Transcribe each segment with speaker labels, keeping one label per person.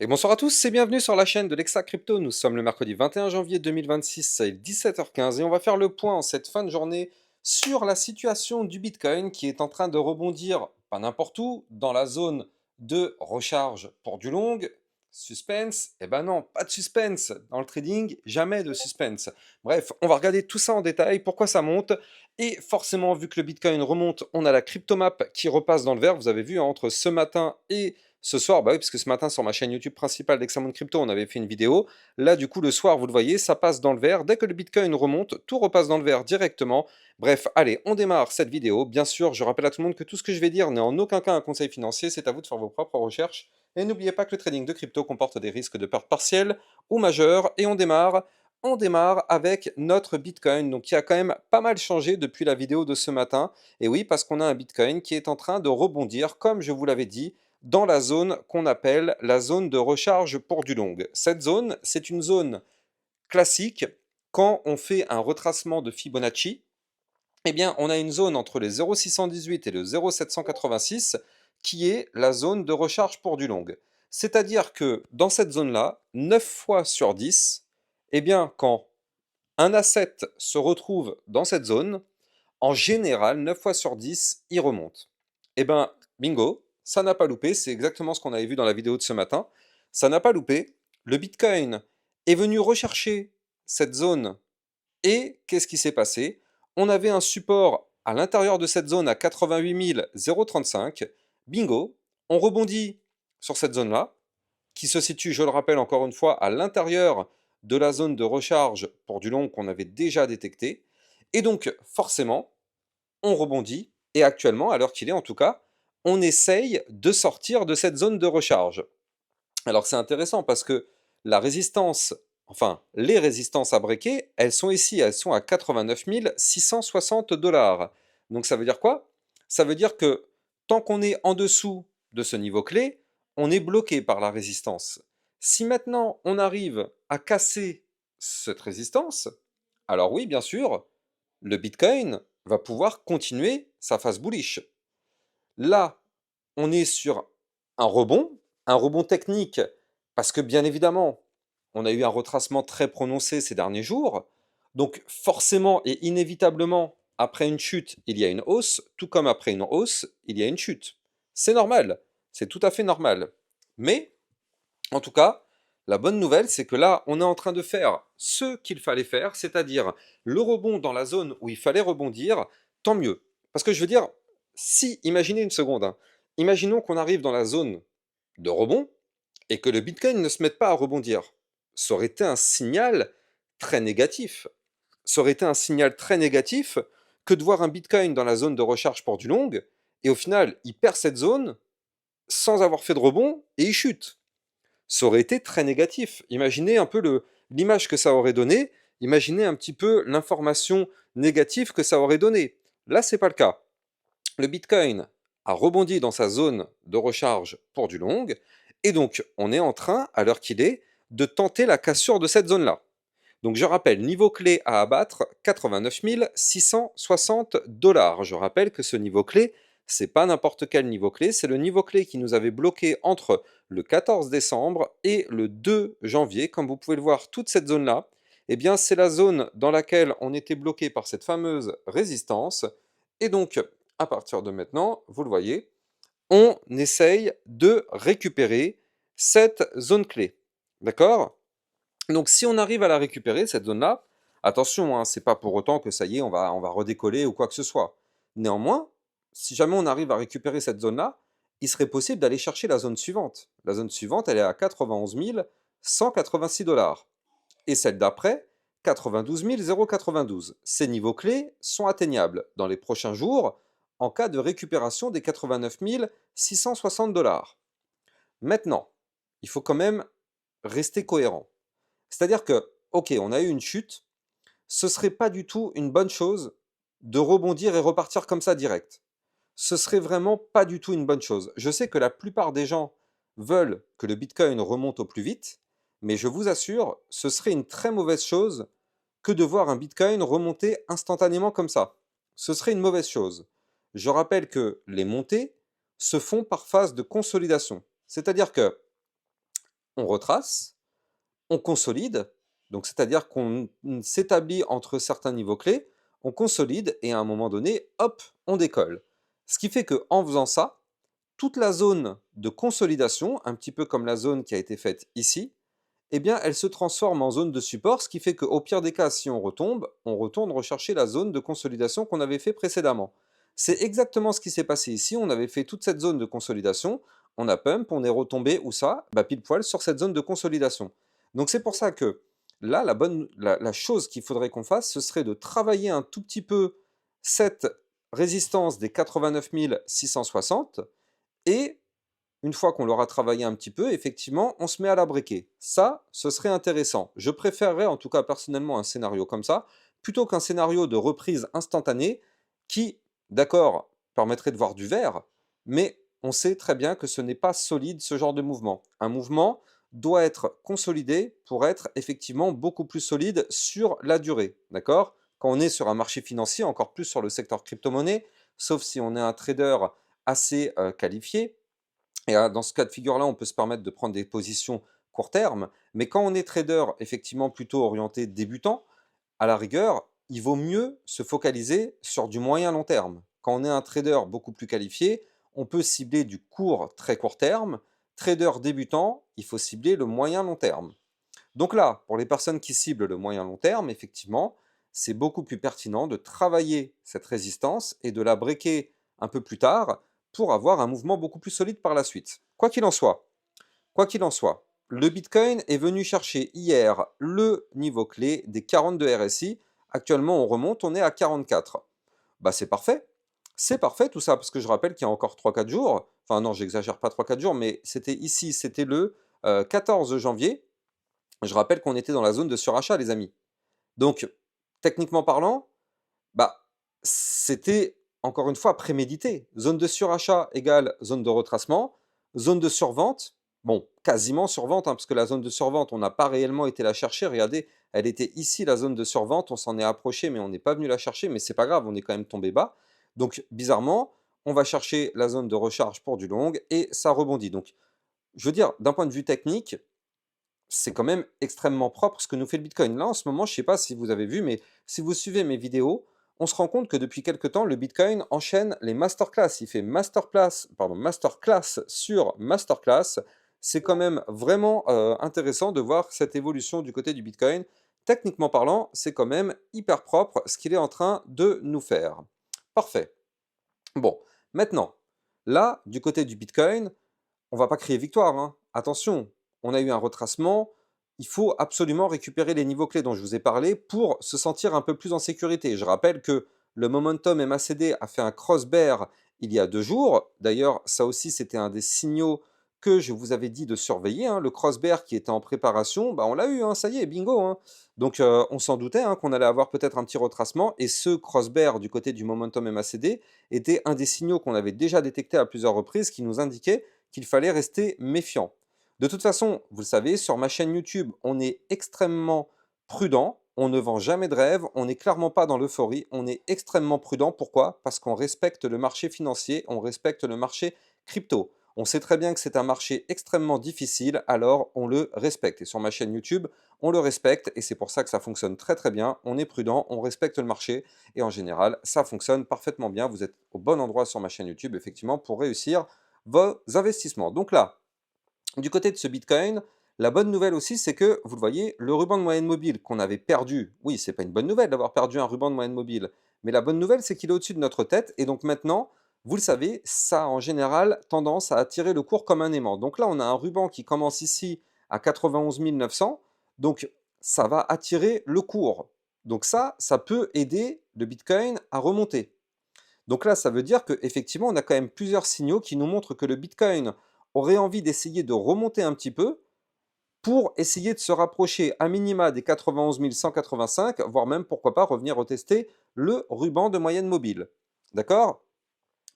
Speaker 1: Et bonsoir à tous et bienvenue sur la chaîne de l'Exa Crypto. Nous sommes le mercredi 21 janvier 2026, il est 17h15 et on va faire le point en cette fin de journée sur la situation du Bitcoin qui est en train de rebondir, pas n'importe où, dans la zone de recharge pour du long. Suspense? Eh ben non, pas de suspense. Dans le trading, jamais de suspense. Bref, on va regarder tout ça en détail, pourquoi ça monte. Et forcément, vu que le Bitcoin remonte, on a la cryptomap qui repasse dans le vert. Vous avez vu, hein, entre ce matin et ce soir, bah oui, parce que ce matin sur ma chaîne YouTube principale d'Examen Crypto, on avait fait une vidéo. Là, du coup, le soir, vous le voyez, ça passe dans le vert. Dès que le Bitcoin remonte, tout repasse dans le vert directement. Bref, allez, on démarre cette vidéo. Bien sûr, je rappelle à tout le monde que tout ce que je vais dire n'est en aucun cas un conseil financier. C'est à vous de faire vos propres recherches. Et n'oubliez pas que le trading de crypto comporte des risques de perte partielle ou majeure. Et on démarre avec notre Bitcoin, donc qui a quand même pas mal changé depuis la vidéo de ce matin. Et oui, parce qu'on a un Bitcoin qui est en train de rebondir, comme je vous l'avais dit, dans la zone qu'on appelle la zone de recharge pour du long. Cette zone, c'est une zone classique quand on fait un retracement de Fibonacci. Eh bien, on a une zone entre les 0,618 et le 0,786 qui est la zone de recharge pour du long. C'est-à-dire que dans cette zone-là, 9 fois sur 10, eh bien, quand un asset se retrouve dans cette zone, en général, 9 fois sur 10, il remonte. Eh ben, bingo, ça n'a pas loupé, c'est exactement ce qu'on avait vu dans la vidéo de ce matin. Ça n'a pas loupé, le Bitcoin est venu rechercher cette zone et qu'est-ce qui s'est passé? On avait un support à l'intérieur de cette zone à 88 035. Bingo, on rebondit sur cette zone-là, qui se situe, je le rappelle encore une fois, à l'intérieur de la zone de recharge pour du long qu'on avait déjà détecté. Et donc, forcément, on rebondit, et actuellement, à l'heure qu'il est en tout cas, on essaye de sortir de cette zone de recharge. Alors c'est intéressant parce que la résistance, enfin les résistances à breaker, elles sont ici, elles sont à 89 660 $. Donc ça veut dire quoi? Ça veut dire que tant qu'on est en dessous de ce niveau clé, on est bloqué par la résistance. Si maintenant on arrive à casser cette résistance, alors oui, bien sûr, le Bitcoin va pouvoir continuer sa phase bullish. Là, on est sur un rebond technique, parce que bien évidemment, on a eu un retracement très prononcé ces derniers jours. Donc forcément et inévitablement, après une chute, il y a une hausse, tout comme après une hausse, il y a une chute. C'est normal, c'est tout à fait normal. Mais, en tout cas, la bonne nouvelle, c'est que là, on est en train de faire ce qu'il fallait faire, c'est-à-dire le rebond dans la zone où il fallait rebondir, tant mieux. Parce que je veux dire, si, imaginez une seconde, hein, imaginons qu'on arrive dans la zone de rebond et que le Bitcoin ne se mette pas à rebondir. Ça aurait été un signal très négatif. Ça aurait été un signal très négatif que de voir un Bitcoin dans la zone de recharge pour du long, et au final, il perd cette zone sans avoir fait de rebond et il chute. Ça aurait été très négatif. Imaginez un peu l'image que ça aurait donné, imaginez un petit peu l'information négative que ça aurait donné. Là, c'est pas le cas. Le Bitcoin a rebondi dans sa zone de recharge pour du long, et donc on est en train, à l'heure qu'il est, de tenter la cassure de cette zone-là. Donc je rappelle, niveau clé à abattre, 89 660 $. Je rappelle que ce niveau clé, c'est pas n'importe quel niveau clé, c'est le niveau clé qui nous avait bloqué entre le 14 décembre et le 2 janvier. Comme vous pouvez le voir, toute cette zone-là, eh bien c'est la zone dans laquelle on était bloqué par cette fameuse résistance. Et donc, à partir de maintenant, vous le voyez, on essaye de récupérer cette zone clé. D'accord? Donc si on arrive à la récupérer, cette zone-là, attention, hein, c'est pas pour autant que ça y est, on va redécoller ou quoi que ce soit. Néanmoins, si jamais on arrive à récupérer cette zone-là, il serait possible d'aller chercher la zone suivante. La zone suivante, elle est à 91 186 $. Et celle d'après, 92 092. Ces niveaux clés sont atteignables dans les prochains jours en cas de récupération des 89 660 $. Maintenant, il faut quand même rester cohérent. C'est-à-dire que, ok, on a eu une chute, ce serait pas du tout une bonne chose de rebondir et repartir comme ça direct. Ce serait vraiment pas du tout une bonne chose. Je sais que la plupart des gens veulent que le Bitcoin remonte au plus vite, mais je vous assure, ce serait une très mauvaise chose que de voir un Bitcoin remonter instantanément comme ça. Ce serait une mauvaise chose. Je rappelle que les montées se font par phase de consolidation. C'est-à-dire que on retrace, on consolide, donc c'est-à-dire qu'on s'établit entre certains niveaux clés, on consolide et à un moment donné, hop, on décolle. Ce qui fait qu'en faisant ça, toute la zone de consolidation, un petit peu comme la zone qui a été faite ici, eh bien, elle se transforme en zone de support, ce qui fait qu'au pire des cas, si on retombe, on retourne rechercher la zone de consolidation qu'on avait fait précédemment. C'est exactement ce qui s'est passé ici. On avait fait toute cette zone de consolidation, on a pump, on est retombé où ça? Bah, pile poil sur cette zone de consolidation. Donc c'est pour ça que là, la chose qu'il faudrait qu'on fasse, ce serait de travailler un tout petit peu cette résistance des 89 660 et une fois qu'on l'aura travaillé un petit peu, effectivement, on se met à la briquer. Ça, ce serait intéressant. Je préférerais, en tout cas personnellement, un scénario comme ça, plutôt qu'un scénario de reprise instantanée qui, d'accord, permettrait de voir du vert, mais on sait très bien que ce n'est pas solide ce genre de mouvement. Un mouvement doit être consolidé pour être effectivement beaucoup plus solide sur la durée, d'accord? Quand on est sur un marché financier, encore plus sur le secteur crypto-monnaie, sauf si on est un trader assez qualifié, et dans ce cas de figure-là, on peut se permettre de prendre des positions court terme, mais quand on est trader effectivement plutôt orienté débutant, à la rigueur, il vaut mieux se focaliser sur du moyen long terme. Quand on est un trader beaucoup plus qualifié, on peut cibler du court, très court terme. Trader débutant, il faut cibler le moyen long terme. Donc là, pour les personnes qui ciblent le moyen long terme, effectivement, c'est beaucoup plus pertinent de travailler cette résistance et de la breaker un peu plus tard pour avoir un mouvement beaucoup plus solide par la suite. Quoi qu'il en soit, le Bitcoin est venu chercher hier le niveau clé des 42 RSI. Actuellement, on remonte, on est à 44. Bah c'est parfait. C'est parfait tout ça, parce que je rappelle qu'il y a encore 3-4 jours, enfin non, j'exagère pas 3-4 jours, mais c'était ici, c'était le 14 janvier, je rappelle qu'on était dans la zone de surachat, les amis. Donc, techniquement parlant, bah, c'était encore une fois prémédité. Zone de surachat égale zone de retracement, zone de survente, bon, quasiment survente, hein, parce que la zone de survente, on n'a pas réellement été la chercher. Regardez, elle était ici, la zone de survente, on s'en est approché, mais on n'est pas venu la chercher, mais c'est pas grave, on est quand même tombé bas. Donc, bizarrement, on va chercher la zone de recharge pour du long et ça rebondit. Donc, je veux dire, d'un point de vue technique, c'est quand même extrêmement propre ce que nous fait le Bitcoin. Là, en ce moment, je ne sais pas si vous avez vu, mais si vous suivez mes vidéos, on se rend compte que depuis quelque temps, le Bitcoin enchaîne les masterclass. Il fait masterclass sur masterclass. C'est quand même vraiment intéressant de voir cette évolution du côté du Bitcoin. Techniquement parlant, c'est quand même hyper propre ce qu'il est en train de nous faire. Parfait. Bon, maintenant, là, du côté du Bitcoin, on va pas crier victoire, hein. Attention, on a eu un retracement, il faut absolument récupérer les niveaux clés dont je vous ai parlé pour se sentir un peu plus en sécurité. Je rappelle que le momentum MACD a fait un cross bear il y a 2 jours. D'ailleurs, ça aussi, c'était un des signaux que je vous avais dit de surveiller, hein. Le cross bear qui était en préparation, bah, on l'a eu, hein, ça y est, bingo, hein. Donc, on s'en doutait, hein, qu'on allait avoir peut-être un petit retracement. Et ce cross bear du côté du momentum MACD était un des signaux qu'on avait déjà détecté à plusieurs reprises qui nous indiquait qu'il fallait rester méfiant. De toute façon, vous le savez, sur ma chaîne YouTube, on est extrêmement prudent, on ne vend jamais de rêve, on n'est clairement pas dans l'euphorie, on est extrêmement prudent. Pourquoi? Parce qu'on respecte le marché financier, on respecte le marché crypto. On sait très bien que c'est un marché extrêmement difficile, alors on le respecte. Et sur ma chaîne YouTube, on le respecte et c'est pour ça que ça fonctionne très très bien. On est prudent, on respecte le marché et en général, ça fonctionne parfaitement bien. Vous êtes au bon endroit sur ma chaîne YouTube, effectivement, pour réussir vos investissements. Donc là, du côté de ce Bitcoin, la bonne nouvelle aussi, c'est que, vous le voyez, le ruban de moyenne mobile qu'on avait perdu, oui, c'est pas une bonne nouvelle d'avoir perdu un ruban de moyenne mobile, mais la bonne nouvelle, c'est qu'il est au-dessus de notre tête, et donc maintenant, vous le savez, ça a en général tendance à attirer le cours comme un aimant. Donc là, on a un ruban qui commence ici à 91 900, donc ça va attirer le cours. Donc ça peut aider le Bitcoin à remonter. Donc là, ça veut dire qu'effectivement, on a quand même plusieurs signaux qui nous montrent que le Bitcoin aurait envie d'essayer de remonter un petit peu pour essayer de se rapprocher à minima des 91 185, voire même, pourquoi pas, revenir retester le ruban de moyenne mobile. D'accord?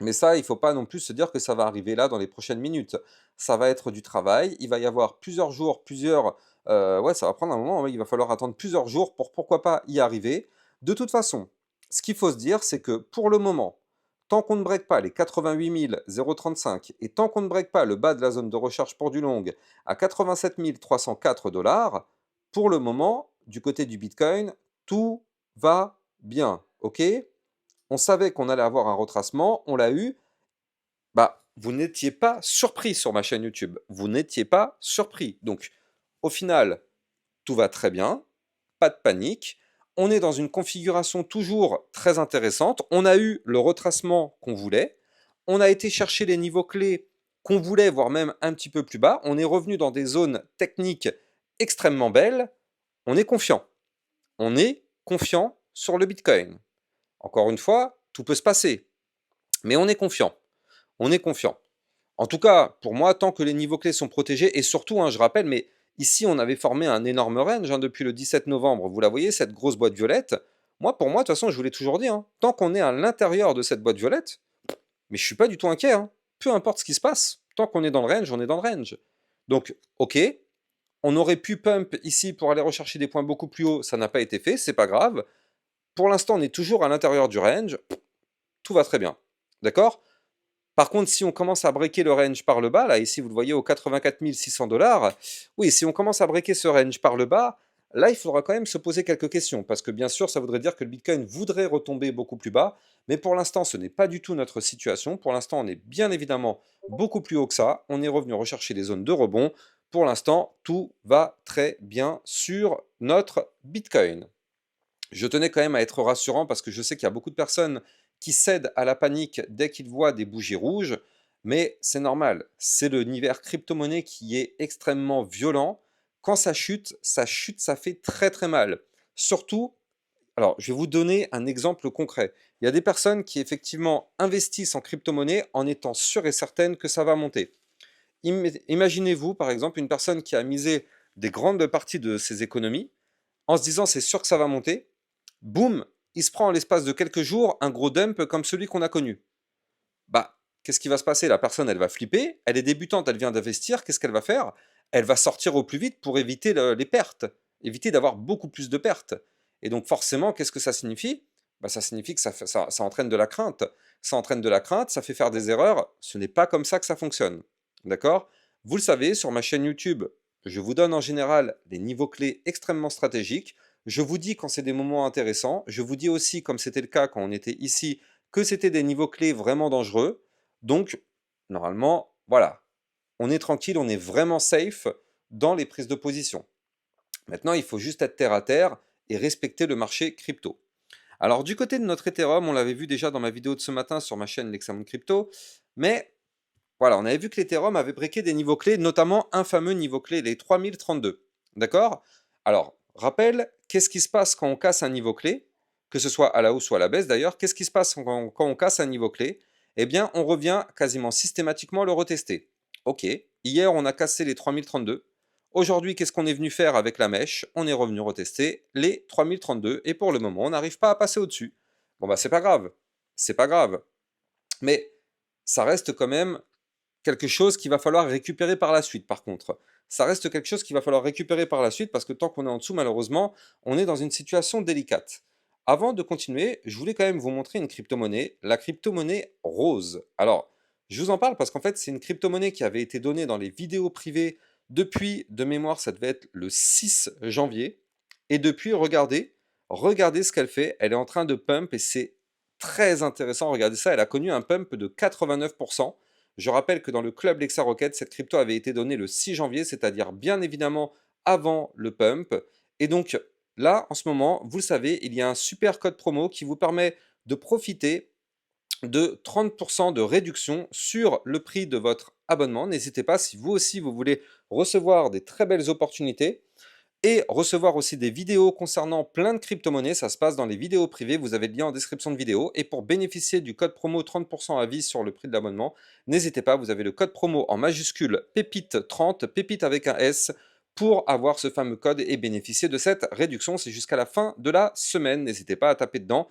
Speaker 1: Mais ça, il ne faut pas non plus se dire que ça va arriver là dans les prochaines minutes. Ça va être du travail, il va y avoir plusieurs jours, ouais, ça va prendre un moment, hein, il va falloir attendre plusieurs jours pour pourquoi pas y arriver. De toute façon, ce qu'il faut se dire, c'est que pour le moment, tant qu'on ne break pas les 88 035 et tant qu'on ne break pas le bas de la zone de recherche pour du long à 87 304 $, pour le moment, du côté du Bitcoin, tout va bien. OK? On savait qu'on allait avoir un retracement, on l'a eu. Bah, vous n'étiez pas surpris sur ma chaîne YouTube. Vous n'étiez pas surpris. Donc, au final, tout va très bien, pas de panique. On est dans une configuration toujours très intéressante. On a eu le retracement qu'on voulait. On a été chercher les niveaux clés qu'on voulait, voire même un petit peu plus bas. On est revenu dans des zones techniques extrêmement belles. On est confiant. On est confiant sur le Bitcoin. Encore une fois, tout peut se passer. Mais on est confiant. On est confiant. En tout cas, pour moi, tant que les niveaux clés sont protégés, et surtout, je rappelle, mais ici, on avait formé un énorme range depuis le 17 novembre. Vous la voyez, cette grosse boîte violette. Pour moi, de toute façon, je vous l'ai toujours dit, tant qu'on est à l'intérieur de cette boîte violette, mais je suis pas du tout inquiet. Peu importe ce qui se passe, tant qu'on est dans le range, on est dans le range. Donc, ok, on aurait pu pump ici pour aller rechercher des points beaucoup plus hauts, ça n'a pas été fait, c'est pas grave. Pour l'instant, on est toujours à l'intérieur du range, tout va très bien. D'accord? Par contre, si on commence à breaker le range par le bas, là, ici vous le voyez au 84 600 $, oui, si on commence à breaker ce range par le bas, là, il faudra quand même se poser quelques questions, parce que bien sûr, ça voudrait dire que le Bitcoin voudrait retomber beaucoup plus bas, mais pour l'instant, ce n'est pas du tout notre situation. Pour l'instant, on est bien évidemment beaucoup plus haut que ça. On est revenu rechercher des zones de rebond. Pour l'instant, tout va très bien sur notre Bitcoin. Je tenais quand même à être rassurant parce que je sais qu'il y a beaucoup de personnes qui cèdent à la panique dès qu'ils voient des bougies rouges, mais c'est normal. C'est l'univers crypto-monnaie qui est extrêmement violent. Quand ça chute, ça fait très très mal. Surtout, alors je vais vous donner un exemple concret. Il y a des personnes qui effectivement investissent en crypto-monnaie en étant sûres et certaines que ça va monter. Imaginez-vous par exemple une personne qui a misé des grandes parties de ses économies en se disant c'est sûr que ça va monter. Boum, il se prend en l'espace de quelques jours un gros dump comme celui qu'on a connu. Bah, qu'est-ce qui va se passer? La personne, elle va flipper, elle est débutante, elle vient d'investir, qu'est-ce qu'elle va faire? Elle va sortir au plus vite pour éviter les pertes, éviter d'avoir beaucoup plus de pertes. Et donc forcément, qu'est-ce que ça signifie? Bah, ça signifie que ça entraîne de la crainte. Ça entraîne de la crainte, ça fait faire des erreurs. Ce n'est pas comme ça que ça fonctionne. D'accord? Vous le savez, sur ma chaîne YouTube, je vous donne en général des niveaux clés extrêmement stratégiques. Je vous dis quand c'est des moments intéressants. Je vous dis aussi, comme c'était le cas quand on était ici, que c'était des niveaux clés vraiment dangereux. Donc, normalement, voilà, on est tranquille, on est vraiment safe dans les prises de position. Maintenant, il faut juste être terre à terre et respecter le marché crypto. Alors, du côté de notre Ethereum, on l'avait vu déjà dans ma vidéo de ce matin sur ma chaîne L'Examen Crypto, mais voilà, on avait vu que l'Ethereum avait breaké des niveaux clés, notamment un fameux niveau clé, les 3032. D'accord? Alors, rappel, qu'est-ce qui se passe quand on casse un niveau clé? Que ce soit à la hausse ou à la baisse d'ailleurs, qu'est-ce qui se passe quand on casse un niveau clé? Eh bien, on revient quasiment systématiquement le retester. Ok, hier on a cassé les 3032. Aujourd'hui, qu'est-ce qu'on est venu faire avec la mèche? On est revenu retester les 3032 et pour le moment, on n'arrive pas à passer au-dessus. Bon bah c'est pas grave, c'est pas grave. Mais ça reste quand même quelque chose qu'il va falloir récupérer par la suite, par contre. Ça reste quelque chose qu'il va falloir récupérer par la suite parce que tant qu'on est en dessous, malheureusement, on est dans une situation délicate. Avant de continuer, je voulais quand même vous montrer une crypto-monnaie, la crypto-monnaie Rose. Alors, je vous en parle parce qu'en fait, c'est une crypto-monnaie qui avait été donnée dans les vidéos privées depuis, de mémoire, ça devait être le 6 janvier. Et depuis, regardez ce qu'elle fait. Elle est en train de pump et c'est très intéressant. Regardez ça, elle a connu un pump de 89%. Je rappelle que dans le club Lexa Rocket, cette crypto avait été donnée le 6 janvier, c'est-à-dire bien évidemment avant le pump. Et donc là, en ce moment, vous le savez, il y a un super code promo qui vous permet de profiter de 30% de réduction sur le prix de votre abonnement. N'hésitez pas, si vous aussi vous voulez recevoir des très belles opportunités, et recevoir aussi des vidéos concernant plein de crypto-monnaies. Ça se passe dans les vidéos privées, vous avez le lien en description de vidéo. Et pour bénéficier du code promo 30% à vie sur le prix de l'abonnement, n'hésitez pas, vous avez le code promo en majuscule PEPITE30, pépite avec un S, pour avoir ce fameux code et bénéficier de cette réduction. C'est jusqu'à la fin de la semaine, n'hésitez pas à taper dedans.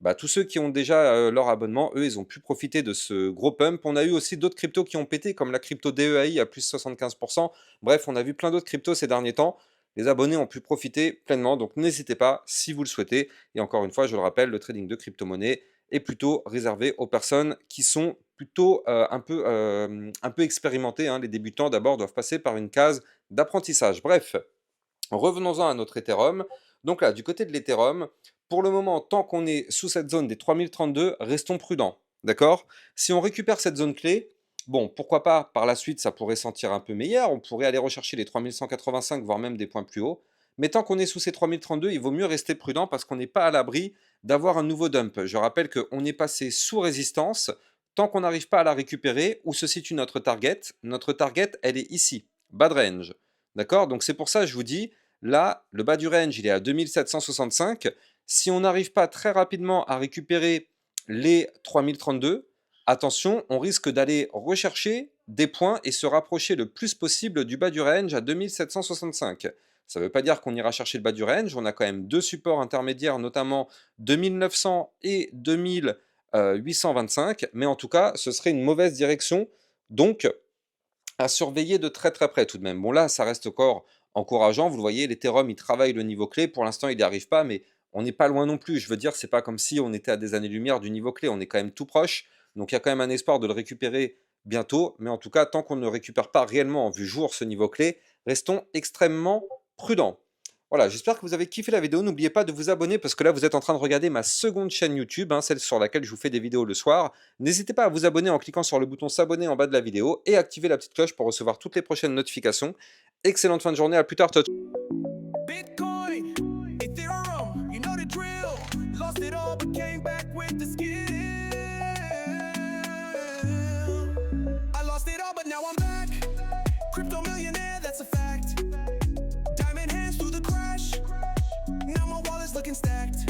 Speaker 1: Bah, tous ceux qui ont déjà leur abonnement, eux, ils ont pu profiter de ce gros pump. On a eu aussi d'autres cryptos qui ont pété, comme la crypto DEAI à plus 75%. Bref, on a vu plein d'autres cryptos ces derniers temps. Les abonnés ont pu profiter pleinement, donc n'hésitez pas si vous le souhaitez. Et encore une fois, je le rappelle, le trading de crypto-monnaie est plutôt réservé aux personnes qui sont plutôt un peu expérimentées, hein. Les débutants d'abord doivent passer par une case d'apprentissage. Bref, revenons-en à notre Ethereum. Donc là, du côté de l'Ethereum, pour le moment, tant qu'on est sous cette zone des 3032, restons prudents. D'accord? Si on récupère cette zone clé, bon, pourquoi pas, par la suite, ça pourrait sentir un peu meilleur. On pourrait aller rechercher les 3185, voire même des points plus hauts. Mais tant qu'on est sous ces 3032, il vaut mieux rester prudent parce qu'on n'est pas à l'abri d'avoir un nouveau dump. Je rappelle qu'on est passé sous résistance. Tant qu'on n'arrive pas à la récupérer, où se situe notre target, elle est ici, bas de range. D'accord? Donc c'est pour ça que je vous dis, là, le bas du range, il est à 2765. Si on n'arrive pas très rapidement à récupérer les 3032, attention, on risque d'aller rechercher des points et se rapprocher le plus possible du bas du range à 2765. Ça ne veut pas dire qu'on ira chercher le bas du range, on a quand même deux supports intermédiaires, notamment 2900 et 2825, mais en tout cas, ce serait une mauvaise direction, donc à surveiller de très très près tout de même. Bon là, ça reste encore encourageant, vous le voyez, l'Ethereum, il travaille le niveau clé, pour l'instant, il n'y arrive pas, mais on n'est pas loin non plus. Je veux dire, c'est pas comme si on était à des années-lumière du niveau clé, on est quand même tout proche, donc il y a quand même un espoir de le récupérer bientôt, mais en tout cas, tant qu'on ne récupère pas réellement en vue jour ce niveau clé, restons extrêmement prudents. Voilà, j'espère que vous avez kiffé la vidéo. N'oubliez pas de vous abonner parce que là, vous êtes en train de regarder ma seconde chaîne YouTube, hein, celle sur laquelle je vous fais des vidéos le soir. N'hésitez pas à vous abonner en cliquant sur le bouton s'abonner en bas de la vidéo et activer la petite cloche pour recevoir toutes les prochaines notifications. Excellente fin de journée, à plus tard, ciao.
Speaker 2: Bitcoin, Ethereum, you know the drill. Lost it all but came back with the skill. I lost it all but now I'm back. Crypto millionaire, that's a fact. Diamond hands through the crash. Now my wallet's looking stacked.